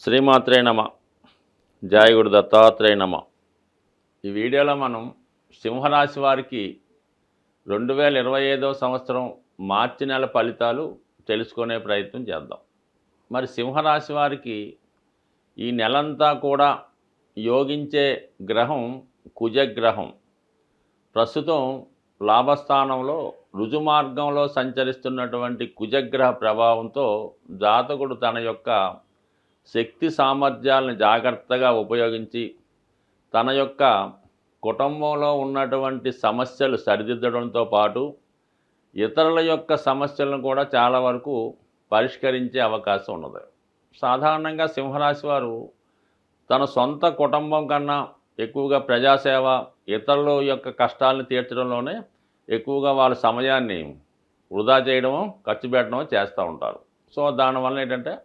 శ్రీమాత్రే నమ. జయ గురు దత్తాత్రేయ నమ. ఈ వీడియోలో మనం సింహరాశి వారికి 2025 సంవత్సరం మార్చి నెల ఫలితాలు తెలుసుకునే ప్రయత్నం చేద్దాం. మరి సింహరాశి వారికి ఈ నెలంతా కూడా యోగించే గ్రహం కుజగ్రహం. ప్రస్తుతం లాభస్థానంలో రుజుమార్గంలో సంచరిస్తున్నటువంటి కుజగ్రహ ప్రభావంతో జాతకుడు తన యొక్క శక్తి సామర్థ్యాలను జాగ్రత్తగా ఉపయోగించి తన యొక్క కుటుంబంలో ఉన్నటువంటి సమస్యలు సరిదిద్దడంతో పాటు ఇతరుల యొక్క సమస్యలను కూడా చాలా వరకు పరిష్కరించే అవకాశం ఉన్నది. సాధారణంగా సింహరాశి వారు తన సొంత కుటుంబం కన్నా ఎక్కువగా ప్రజాసేవ, ఇతరుల యొక్క కష్టాలను తీర్చడంలోనే ఎక్కువగా వాళ్ళ సమయాన్ని వృధా చేయడమో ఖర్చు పెట్టడమో చేస్తూ ఉంటారు. సో దానివల్ల ఏంటంటే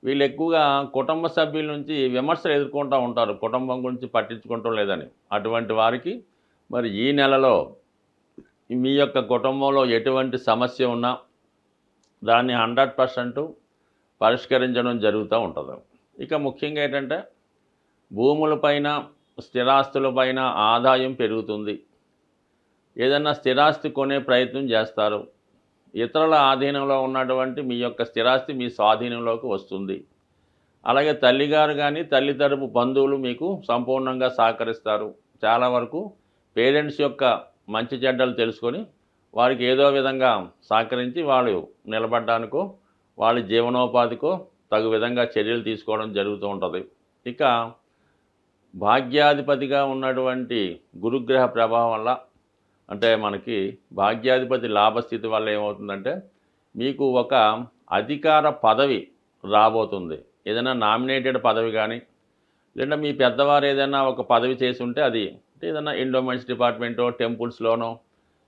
వీళ్ళు ఎక్కువగా కుటుంబ సభ్యుల నుంచి విమర్శలు ఎదుర్కొంటూ ఉంటారు, కుటుంబం గురించి పట్టించుకుంటూ లేదని. అటువంటి వారికి మరి ఈ నెలలో మీ యొక్క కుటుంబంలో ఎటువంటి సమస్య ఉన్నా దాన్ని 100% పరిష్కరించడం జరుగుతూ ఉంటుంది. ఇక ముఖ్యంగా ఏంటంటే భూములపైన స్థిరాస్తులపైన ఆదాయం పెరుగుతుంది. ఏదైనా స్థిరాస్తి కొనే ప్రయత్నం చేస్తారు. ఇతరుల ఆధీనంలో ఉన్నటువంటి మీ యొక్క స్థిరాస్తి మీ స్వాధీనంలోకి వస్తుంది. అలాగే తల్లిగారు కానీ తల్లి తరపు బంధువులు మీకు సంపూర్ణంగా సహకరిస్తారు. చాలా వరకు పేరెంట్స్ యొక్క మంచి చెడ్డలు తెలుసుకొని వారికి ఏదో విధంగా సహకరించి వాళ్ళు నిలబడడానికో వాళ్ళ జీవనోపాధికో తగు విధంగా చర్యలు తీసుకోవడం జరుగుతూ ఉంటుంది. ఇక భాగ్యాధిపతిగా ఉన్నటువంటి గురుగ్రహ ప్రభావం వల్ల, అంటే మనకి భాగ్యాధిపతి లాభస్థితి వల్ల ఏమవుతుందంటే మీకు ఒక అధికార పదవి రాబోతుంది. ఏదైనా నామినేటెడ్ పదవి కానీ, లేదా మీ పెద్దవారు ఏదైనా ఒక పదవి చేసి ఉంటే అది ఏదైనా ఎండోమెంట్స్ డిపార్ట్మెంటో, టెంపుల్స్లోనో,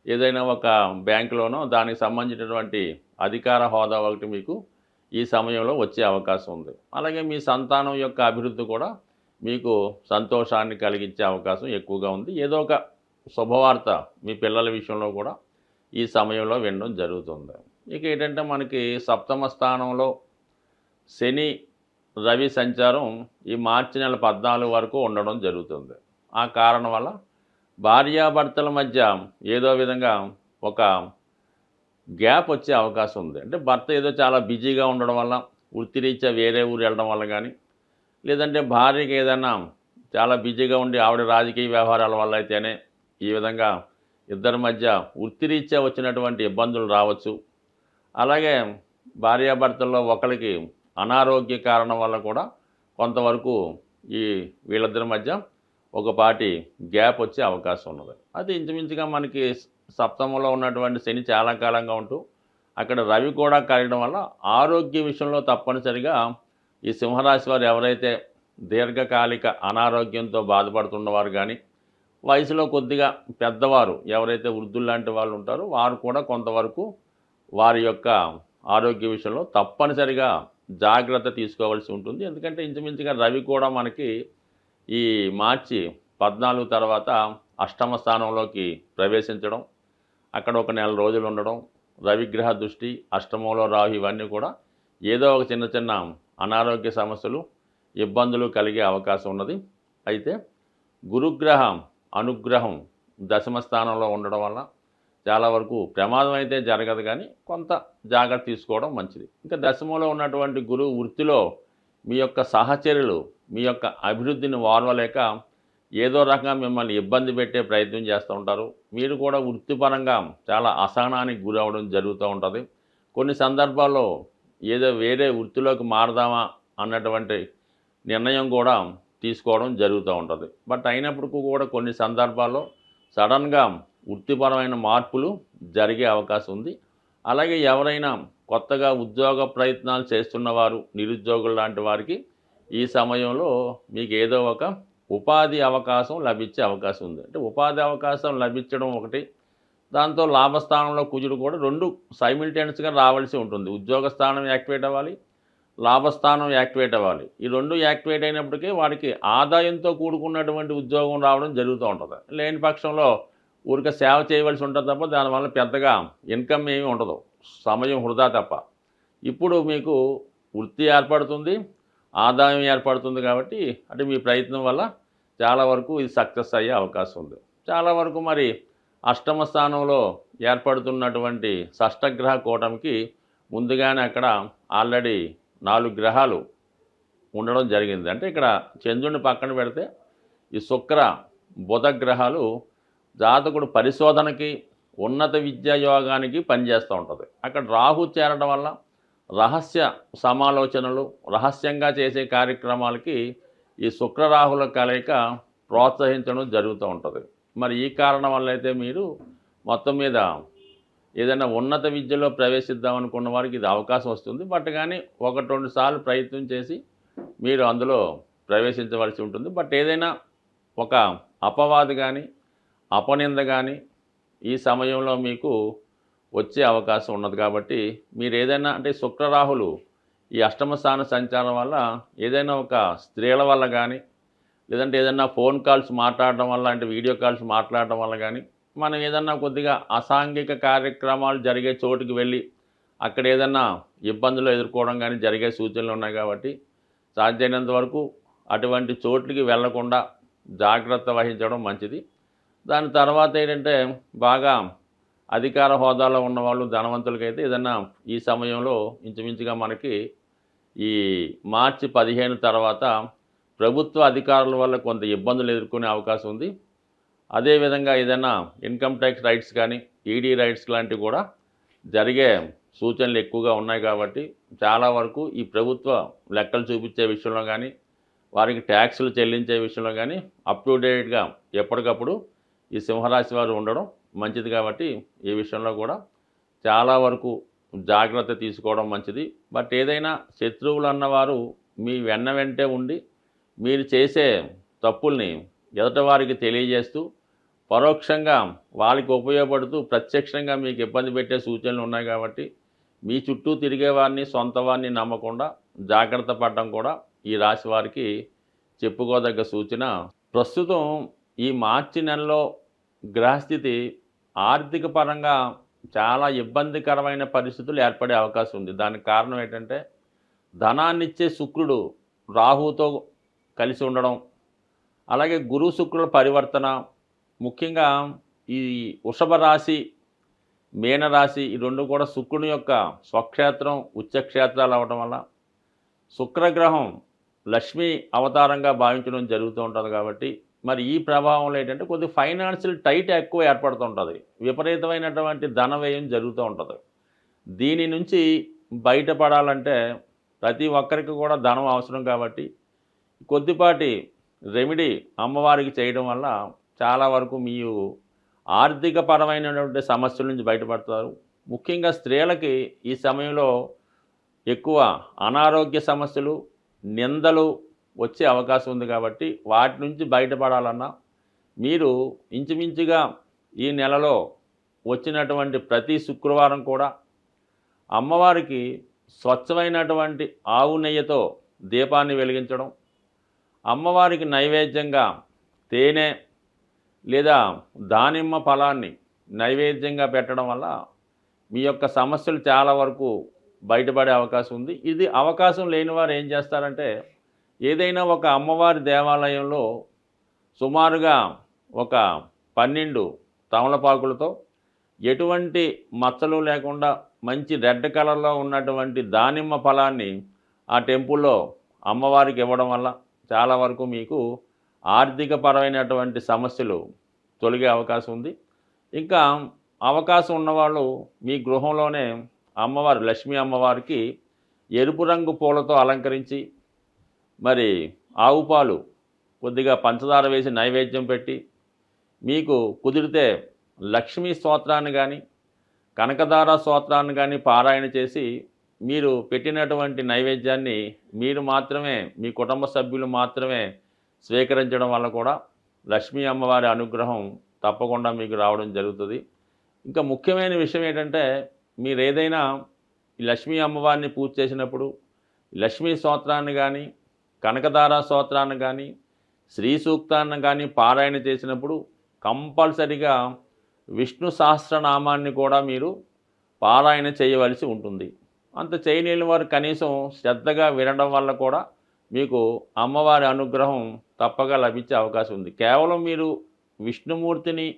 ఏదైనా ఒక బ్యాంకులోనో దానికి సంబంధించినటువంటి అధికార హోదా ఒకటి మీకు ఈ సమయంలో వచ్చే అవకాశం ఉంది. అలాగే మీ సంతానం యొక్క అభివృద్ధి కూడా మీకు సంతోషాన్ని కలిగించే అవకాశం ఎక్కువగా ఉంది. ఏదో ఒక శుభవార్త మీ పిల్లల విషయంలో కూడా ఈ సమయంలో వినడం జరుగుతుంది. ఇక ఏంటంటే మనకి సప్తమ స్థానంలో శని రవి సంచారం ఈ మార్చి నెల 14 వరకు ఉండడం జరుగుతుంది. ఆ కారణం వల్ల భార్యాభర్తల మధ్య ఏదో విధంగా ఒక గ్యాప్ వచ్చే అవకాశం ఉంది. అంటే భర్త ఏదో చాలా బిజీగా ఉండడం వల్ల, వృత్తిరీత్యా వేరే ఊరు వెళ్ళడం వల్ల కానీ, లేదంటే భార్యకి ఏదైనా చాలా బిజీగా ఉండి ఆవిడ రాజకీయ వ్యవహారాల వల్ల అయితేనే ఈ విధంగా ఇద్దరి మధ్య వృత్తిరీత్యా వచ్చినటువంటి ఇబ్బందులు రావచ్చు. అలాగే భార్యాభర్తల్లో ఒకరికి అనారోగ్య కారణం వల్ల కూడా కొంతవరకు ఈ వీళ్ళిద్దరి మధ్య ఒకపాటి గ్యాప్ వచ్చే అవకాశం ఉన్నది. అది ఇంచుమించుగా మనకి సప్తమంలో ఉన్నటువంటి శని చాలా కాలంగా ఉంటూ అక్కడ రవి కూడా కలగడం వల్ల ఆరోగ్య విషయంలో తప్పనిసరిగా ఈ సింహరాశి వారు ఎవరైతే దీర్ఘకాలిక అనారోగ్యంతో బాధపడుతున్నవారు కానీ, వయసులో కొద్దిగా పెద్దవారు ఎవరైతే వృద్ధులు లాంటి వాళ్ళు ఉంటారో వారు కూడా కొంతవరకు వారి యొక్క ఆరోగ్య విషయంలో తప్పనిసరిగా జాగ్రత్త తీసుకోవాల్సి ఉంటుంది. ఎందుకంటే ఇంచుమించుగా రవి కూడా మనకి ఈ మార్చి 14 తర్వాత అష్టమ స్థానంలోకి ప్రవేశించడం, అక్కడ ఒక నెల రోజులు ఉండడం, రవిగ్రహ దృష్టి, అష్టమంలో రాహు, ఇవన్నీ కూడా ఏదో ఒక చిన్న చిన్న అనారోగ్య సమస్యలు, ఇబ్బందులు కలిగే అవకాశం ఉన్నది. అయితే గురుగ్రహం అనుగ్రహం దశమ స్థానంలో ఉండడం వల్ల చాలా వరకు ప్రమాదం అయితే జరగదు, కానీ కొంత జాగ్రత్త తీసుకోవడం మంచిది. ఇంకా దశమంలో ఉన్నటువంటి గురువు వృత్తిలో మీ యొక్క సహచరులు మీ యొక్క అభివృద్ధిని వారవలేక ఏదో రకంగా మిమ్మల్ని ఇబ్బంది పెట్టే ప్రయత్నం చేస్తూ ఉంటారు. మీరు కూడా వృత్తిపరంగా చాలా అసహనానికి గురవడం జరుగుతూ ఉంటుంది. కొన్ని సందర్భాల్లో ఏదో వేరే వృత్తిలోకి మారదామా అన్నటువంటి నిర్ణయం కూడా తీసుకోవడం జరుగుతూ ఉంటుంది. బట్ అయినప్పటికీ కూడా కొన్ని సందర్భాల్లో సడన్గా వృత్తిపరమైన మార్పులు జరిగే అవకాశం ఉంది. అలాగే ఎవరైనా కొత్తగా ఉద్యోగ ప్రయత్నాలు చేస్తున్నవారు, నిరుద్యోగులు లాంటి వారికి ఈ సమయంలో మీకు ఏదో ఒక ఉపాధి అవకాశం లభించే అవకాశం ఉంది. అంటే ఉపాధి అవకాశం లభించడం ఒకటి, దాంతో లాభస్థానంలో కుజుడు కూడా రెండు సైమిల్టేనియస్గా రావాల్సి ఉంటుంది. ఉద్యోగ స్థానం యాక్టివేట్ అవ్వాలి, లాభస్థానం యాక్టివేట్ అవ్వాలి. ఈ రెండు యాక్టివేట్ అయినప్పటికీ వారికి ఆదాయంతో కూడుకున్నటువంటి ఉద్యోగం రావడం జరుగుతూ ఉంటుంది. లేని పక్షంలో ఊరికే సేవ చేయవలసి ఉంటుంది తప్ప దానివల్ల పెద్దగా ఇన్కమ్ ఏమీ ఉండదు, సమయం వృధా తప్ప. ఇప్పుడు మీకు వృత్తి ఏర్పడుతుంది, ఆదాయం ఏర్పడుతుంది కాబట్టి అంటే మీ ప్రయత్నం వల్ల చాలా వరకు ఇది సక్సెస్ అయ్యే అవకాశం ఉంది. చాలా వరకు మరి అష్టమ స్థానంలో ఏర్పడుతున్నటువంటి షష్టగ్రహ కూటమికి ముందుగానే అక్కడ ఆల్రెడీ 4 గ్రహాలు ఉండడం జరిగింది. అంటే ఇక్కడ చంద్రుడిని పక్కన పెడితే ఈ శుక్ర బుధ గ్రహాలు జాతకుడు పరిశోధనకి ఉన్నత విద్యా యోగానికి పనిచేస్తూ ఉంటుంది. అక్కడ రాహు చేరడం వల్ల రహస్య సమాలోచనలు రహస్యంగా చేసే కార్యక్రమాలకి ఈ శుక్రరాహుల కలయిక ప్రోత్సహించడం జరుగుతూ ఉంటుంది. మరి ఈ కారణం వల్ల అయితే మీరు మొత్తం మీద ఏదైనా ఉన్నత విద్యలో ప్రవేశిద్దాం అనుకున్న వారికి ఇది అవకాశం వస్తుంది. బట్ కానీ 1-2 సార్లు ప్రయత్నం చేసి మీరు అందులో ప్రవేశించవలసి ఉంటుంది. బట్ ఏదైనా ఒక అపవాదు కానీ అపనింద కానీ ఈ సమయంలో మీకు వచ్చే అవకాశం ఉన్నది. కాబట్టి మీరు ఏదైనా అంటే శుక్రరాహులు ఈ అష్టమ స్థాన సంచారం వల్ల ఏదైనా ఒక స్త్రీల వల్ల కానీ లేదంటే ఏదైనా ఫోన్ కాల్స్ మాట్లాడడం వల్ల అంటే వీడియో కాల్స్ మాట్లాడడం వల్ల కానీ మనం ఏదన్నా కొద్దిగా అసాంఘిక కార్యక్రమాలు జరిగే చోటుకి వెళ్ళి అక్కడ ఏదన్నా ఇబ్బందులు ఎదుర్కోవడం కానీ జరిగే సూచనలు ఉన్నాయి. కాబట్టి సాధ్యమైనంత వరకు అటువంటి చోట్లకి వెళ్లకుండా జాగ్రత్త వహించడం మంచిది. దాని తర్వాత ఏంటంటే బాగా అధికార హోదాలో ఉన్నవాళ్ళు ధనవంతులకైతే ఏదన్నా ఈ సమయంలో ఇంచుమించుగా మనకి ఈ మార్చి 15 తర్వాత ప్రభుత్వ అధికారుల వల్ల కొంత ఇబ్బందులు ఎదుర్కొనే అవకాశం ఉంది. అదేవిధంగా ఏదైనా ఇన్కమ్ ట్యాక్స్ రైట్స్ కానీ ఈడీ రైట్స్ లాంటివి కూడా జరిగే సూచనలు ఎక్కువగా ఉన్నాయి. కాబట్టి చాలా వరకు ఈ ప్రభుత్వ లెక్కలు చూపించే విషయంలో కానీ వారికి ట్యాక్సులు చెల్లించే విషయంలో కానీ అప్ టు డేట్గా ఎప్పటికప్పుడు ఈ సింహరాశి వారు ఉండడం మంచిది. కాబట్టి ఈ విషయంలో కూడా చాలా వరకు జాగ్రత్త తీసుకోవడం మంచిది. బట్ ఏదైనా శత్రువులు అన్నవారు మీ వెంటే ఉండి మీరు చేసే తప్పుల్ని ఎదుటి వారికి తెలియజేస్తూ పరోక్షంగా వాళ్ళకి ఉపయోగపడుతూ ప్రత్యక్షంగా మీకు ఇబ్బంది పెట్టే సూచనలు ఉన్నాయి. కాబట్టి మీ చుట్టూ తిరిగే వారిని సొంత వారిని నమ్మకుండా జాగ్రత్త పడడం కూడా ఈ రాశి వారికి చెప్పుకోదగ్గ సూచన. ప్రస్తుతం ఈ మార్చి నెలలో గ్రహస్థితి ఆర్థిక పరంగా చాలా ఇబ్బందికరమైన పరిస్థితులు ఏర్పడే అవకాశం ఉంది. దానికి కారణం ఏంటంటే ధనాన్నిచ్చే శుక్రుడు రాహుతో కలిసి ఉండడం, అలాగే గురు శుక్రుల పరివర్తన, ముఖ్యంగా ఈ వృషభ రాశి మీనరాశి ఈ రెండు కూడా శుక్రుని యొక్క స్వక్షేత్రం ఉచ్చక్షేత్రాలు అవ్వడం వల్ల శుక్రగ్రహం లక్ష్మీ అవతారంగా భావించడం జరుగుతూ ఉంటుంది. కాబట్టి మరి ఈ ప్రభావంలో ఏంటంటే కొద్దిగా ఫైనాన్షియల్ టైట్ ఎక్కువ ఏర్పడుతుంటుంది, విపరీతమైనటువంటి ధన వ్యయం జరుగుతూ ఉంటుంది. దీని నుంచి బయటపడాలంటే ప్రతి ఒక్కరికి కూడా ధనం అవసరం. కాబట్టి కొద్దిపాటి రెమెడీ అమ్మవారికి చేయడం వల్ల చాలా వరకు మీరు ఆర్థిక పరమైనటువంటి సమస్యల నుంచి బయటపడతారు. ముఖ్యంగా స్త్రీలకి ఈ సమయంలో ఎక్కువ అనారోగ్య సమస్యలు నిందలు వచ్చే అవకాశం ఉంది. కాబట్టి వాటి నుంచి బయటపడాలన్నా మీరు ఇంచుమించుగా ఈ నెలలో వచ్చినటువంటి ప్రతి శుక్రవారం కూడా అమ్మవారికి స్వచ్ఛమైనటువంటి ఆవు నెయ్యితో దీపాన్ని వెలిగించడం, అమ్మవారికి నైవేద్యంగా తేనె లేదా దానిమ్మ ఫలాన్ని నైవేద్యంగా పెట్టడం వల్ల మీ యొక్క సమస్యలు చాలా వరకు బయటపడే అవకాశం ఉంది. ఇది అవకాశం లేని వారు ఏం చేస్తారంటే ఏదైనా ఒక అమ్మవారి దేవాలయంలో సుమారుగా ఒక 12 తమలపాకులతో ఎటువంటి మచ్చలు లేకుండా మంచి రెడ్ కలర్లో ఉన్నటువంటి దానిమ్మ ఫలాన్ని ఆ టెంపుల్లో అమ్మవారికి ఇవ్వడం వల్ల చాలా వరకు మీకు ఆర్థిక పరమైనటువంటి సమస్యలు తొలగే అవకాశం ఉంది. ఇంకా అవకాశం ఉన్నవాళ్ళు మీ గృహంలోనే అమ్మవారు లక్ష్మీ అమ్మవారికి ఎరుపు రంగు పూలతో అలంకరించి మరి ఆవు పాలు కొద్దిగా పంచదార వేసి నైవేద్యం పెట్టి మీకు కుదిరితే లక్ష్మీ స్తోత్రాన్ని కానీ కనకదార స్తోత్రాన్ని కానీ పారాయణ చేసి మీరు పెట్టినటువంటి నైవేద్యాన్ని మీరు మాత్రమే మీ కుటుంబ సభ్యులు మాత్రమే స్వీకరించడం వల్ల కూడా లక్ష్మీ అమ్మవారి అనుగ్రహం తప్పకుండా మీకు రావడం జరుగుతుంది. ఇంకా ముఖ్యమైన విషయం ఏంటంటే మీరు ఏదైనా ఈ లక్ష్మీ అమ్మవారిని పూజ చేసినప్పుడు లక్ష్మీ స్తోత్రాన్ని కానీ కనకదార స్తోత్రాన్ని కానీ శ్రీ సూక్తాన్ని కానీ పారాయణ చేసినప్పుడు కంపల్సరిగా విష్ణు సహస్రనామాన్ని కూడా మీరు పారాయణ చేయవలసి ఉంటుంది. అంత చేయలేని వారు కనీసం శ్రద్ధగా వినడం వల్ల కూడా మీకు అమ్మవారి అనుగ్రహం తప్పగా లభించే అవకాశం ఉంది. కేవలం మీరు విష్ణుమూర్తిని,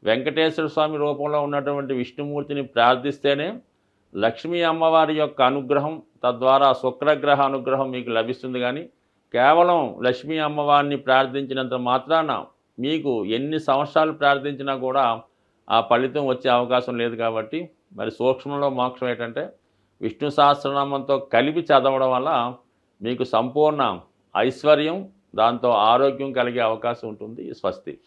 వెంకటేశ్వర స్వామి రూపంలో ఉన్నటువంటి విష్ణుమూర్తిని ప్రార్థిస్తేనే లక్ష్మీ అమ్మవారి యొక్క అనుగ్రహం, తద్వారా శుక్రగ్రహ అనుగ్రహం మీకు లభిస్తుంది. కానీ కేవలం లక్ష్మీ అమ్మవారిని ప్రార్థించినంత మాత్రాన మీకు ఎన్ని సంవత్సరాలు ప్రార్థించినా కూడా ఆ ఫలితం వచ్చే అవకాశం లేదు. కాబట్టి మరి సూక్ష్మంలో మోక్షం ఏంటంటే విష్ణు సహస్రనామంతో కలిపి చదవడం వల్ల మీకు సంపూర్ణ ఐశ్వర్యం, దాంతో ఆరోగ్యం కలిగే అవకాశం ఉంటుంది. స్వస్తి.